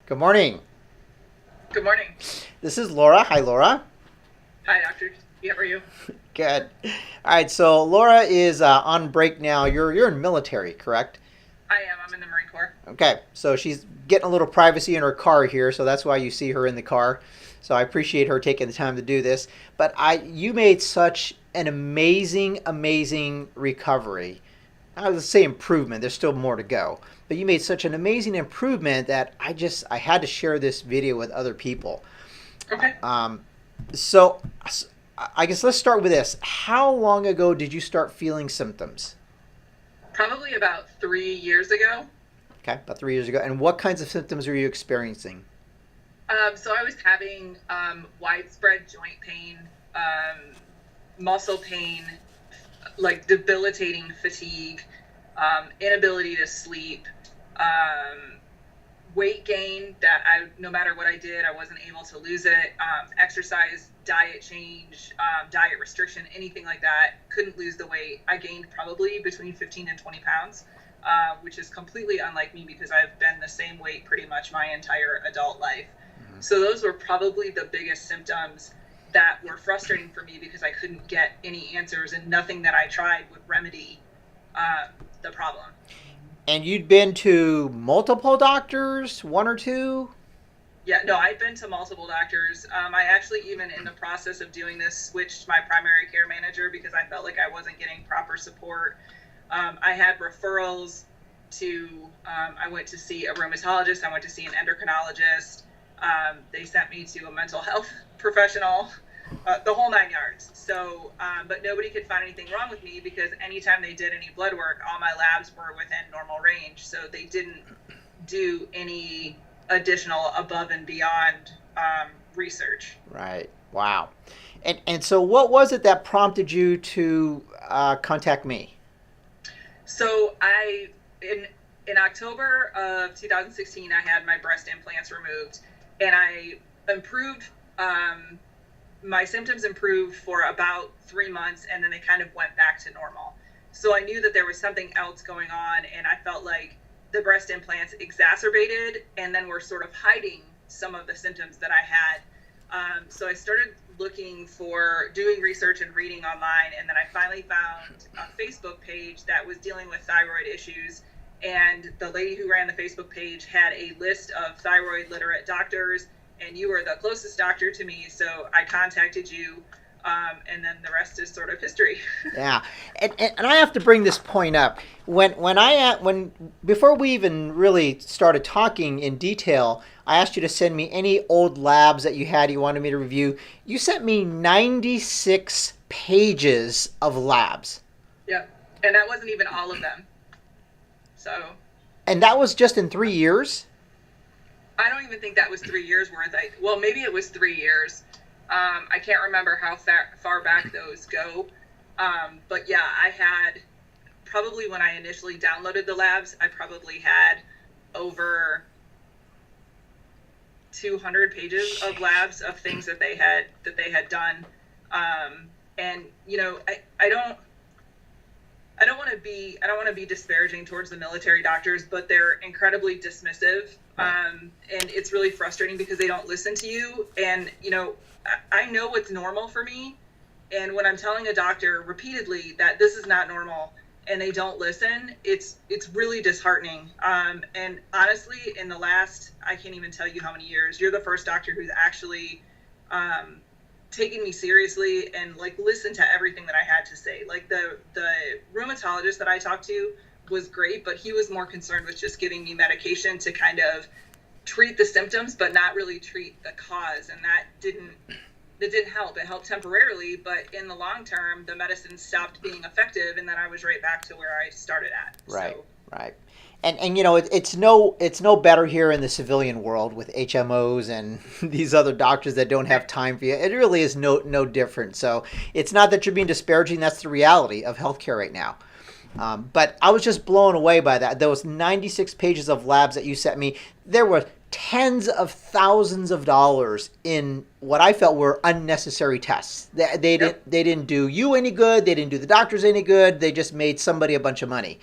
Good morning. Good morning. This is Laura. Hi, Laura. Hi, doctor. How are you? Good. All right. So Laura is on break now. You're in military, correct? I am. I'm in the Marine Corps. Okay. So she's getting a little privacy in her car here, so that's why you see her in the car. So I appreciate her taking the time to do this. But you made such an amazing recovery. I would say improvement. There's still more to go. But you made such an amazing improvement that I had to share this video with other people. Okay. Um, so I guess let's start with this. How long ago did you start feeling symptoms? Probably about 3 years ago. Okay, about 3 years ago. And what kinds of symptoms are you experiencing? So I was having widespread joint pain, muscle pain, like debilitating fatigue, inability to sleep, weight gain that no matter what I did, I wasn't able to lose it. Exercise, diet change, diet restriction, anything like that, couldn't lose the weight. I gained probably between 15 and 20 pounds, which is completely unlike me because I've been the same weight pretty much my entire adult life. So those were probably the biggest symptoms that were frustrating for me because I couldn't get any answers and nothing that I tried would remedy the problem. And you'd been to multiple doctors, one or two? Yeah, no, I've been to multiple doctors. I actually, even in the process of doing this, switched my primary care manager because I felt like I wasn't getting proper support. I had referrals I went to see a rheumatologist, I went to see an endocrinologist. They sent me to a mental health professional, the whole 9 yards. So, but nobody could find anything wrong with me because anytime they did any blood work, all my labs were within normal range. So they didn't do any additional above and beyond research. Right. Wow. And so what was it that prompted you to contact me? So in October of 2016, I had my breast implants removed, and I improved. My symptoms improved for about 3 months, and then they kind of went back to normal. So I knew that there was something else going on, and I felt like the breast implants exacerbated and then were sort of hiding some of the symptoms that I had. So I started doing research and reading online, and then I finally found a Facebook page that was dealing with thyroid issues. And the lady who ran the Facebook page had a list of thyroid literate doctors, and you were the closest doctor to me. So I contacted you, and then the rest is sort of history. Yeah, and I have to bring this point up. When before we even really started talking in detail, I asked you to send me any old labs that you had you wanted me to review. You sent me 96 pages of labs. Yeah, and that wasn't even all of them. So And that was just in 3 years? I don't even think that was 3 years worth. Well, maybe it was 3 years. I can't remember how far back those go. But yeah, I had probably when I initially downloaded the labs, I probably had over 200 pages of labs of things that they had done. And I don't want to be disparaging towards the military doctors, but they're incredibly dismissive. And it's really frustrating because they don't listen to you. And, I know what's normal for me. And when I'm telling a doctor repeatedly that this is not normal and they don't listen, it's really disheartening. And honestly, in the last, I can't even tell you how many years, you're the first doctor who's actually taken me seriously and like listened to everything that I had to say. Like the rheumatologist that I talked to was great, but he was more concerned with just giving me medication to kind of treat the symptoms, but not really treat the cause. And that didn't help. It helped temporarily, but in the long term, the medicine stopped being effective, and then I was right back to where I started at. Right, So, right. And it's no better here in the civilian world with HMOs and these other doctors that don't have time for you. It really is no different. So it's not that you're being disparaging. That's the reality of healthcare right now. But I was just blown away by that. Those 96 pages of labs that you sent me, there were tens of thousands of dollars in what I felt were unnecessary tests. They didn't do you any good. They didn't do the doctors any good. They just made somebody a bunch of money.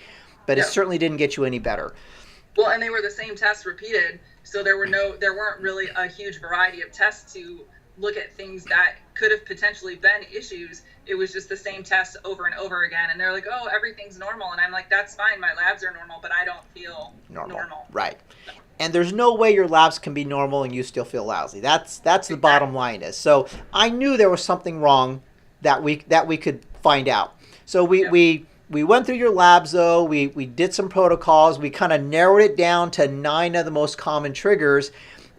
But it yeah. certainly didn't get you any better. Well, and they were the same tests repeated. So there weren't really a huge variety of tests to look at things that could have potentially been issues. It was just the same tests over and over again. And they're like, oh, everything's normal. And I'm like, that's fine. My labs are normal, but I don't feel normal. Right. And there's no way your labs can be normal and you still feel lousy. That's the bottom line is. So I knew there was something wrong that we could find out. So we went through your labs though. We did some protocols. We kind of narrowed it down to 9 of the most common triggers.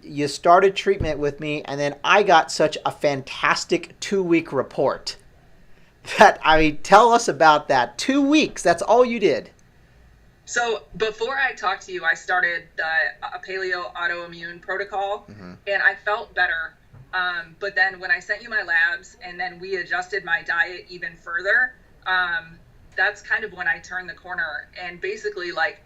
You started treatment with me, and then I got such a fantastic 2-week report. Tell us about that. 2 weeks. That's all you did. So before I talked to you, I started a paleo autoimmune protocol, and I felt better. But then when I sent you my labs, and then we adjusted my diet even further, that's kind of when I turned the corner. And basically, like,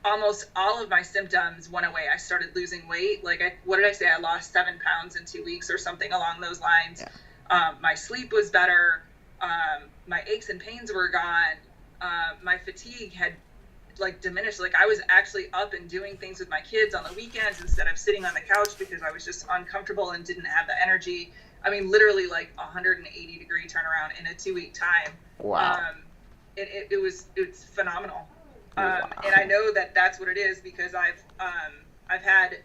almost all of my symptoms went away. I started losing weight. Like, what did I say? I lost 7 pounds in 2 weeks or something along those lines. Yeah. My sleep was better. My aches and pains were gone. My fatigue had like diminished. Like, I was actually up and doing things with my kids on the weekends instead of sitting on the couch because I was just uncomfortable and didn't have the energy. I mean, literally like 180-degree turnaround in a 2-week time. Wow. It's phenomenal. Wow. And I know that that's what it is because I've had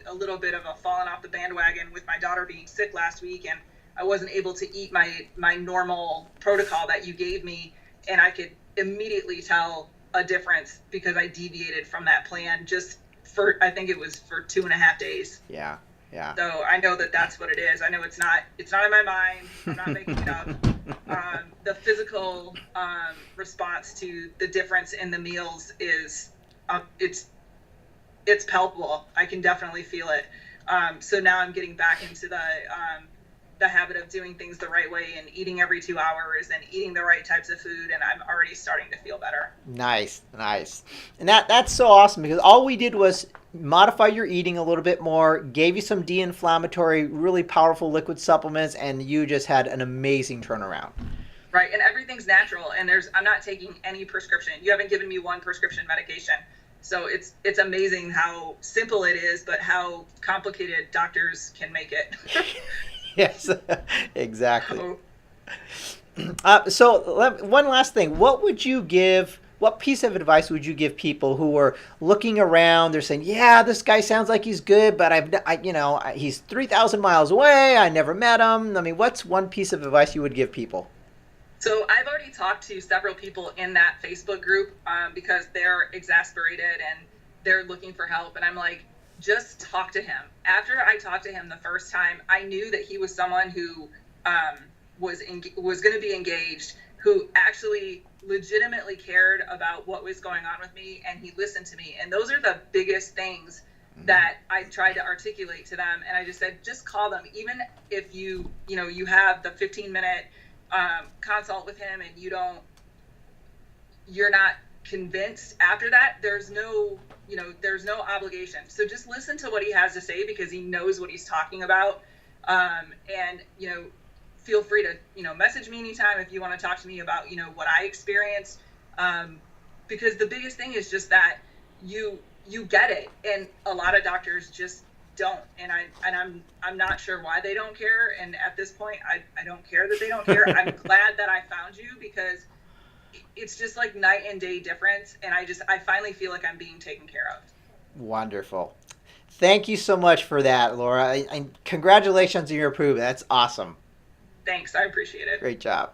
a little bit of a falling off the bandwagon with my daughter being sick last week, and I wasn't able to eat my normal protocol that you gave me, and I could immediately tell a difference because I deviated from that plan just for, I think it was for 2.5 days. Yeah. Yeah. So I know that that's what it is. I know it's not in my mind. I'm not making it up. The physical response to the difference in the meals is it's palpable. I can definitely feel it. So now I'm getting back into the habit of doing things the right way and eating every 2 hours and eating the right types of food, and I'm already starting to feel better. Nice. And that's so awesome because all we did was modify your eating a little bit more, gave you some de-inflammatory, really powerful liquid supplements, and you just had an amazing turnaround. Right, and everything's natural, and I'm not taking any prescription. You haven't given me one prescription medication. So it's amazing how simple it is, but how complicated doctors can make it. Yes, exactly. So one last thing. What piece of advice would you give people who are looking around? They're saying, yeah, this guy sounds like he's good, but he's 3,000 miles away. I never met him. I mean, what's one piece of advice you would give people? So I've already talked to several people in that Facebook group because they're exasperated and they're looking for help. And I'm like, just talk to him. After I talked to him the first time, I knew that he was someone who was going to be engaged, who actually legitimately cared about what was going on with me, and he listened to me. And those are the biggest things that I tried to articulate to them. And I just said, just call them. Even if you have the 15-minute consult with him and you're not convinced after that, there's no obligation. So just listen to what he has to say because he knows what he's talking about. And feel free to, message me anytime if you want to talk to me about, what I experienced. Because the biggest thing is just that you get it. And a lot of doctors just don't. And I'm not sure why they don't care. And at this point, I don't care that they don't care. I'm glad that I found you because it's just like night and day difference. And I finally feel like I'm being taken care of. Wonderful. Thank you so much for that, Laura. And congratulations on your approval. That's awesome. Thanks. I appreciate it. Great job.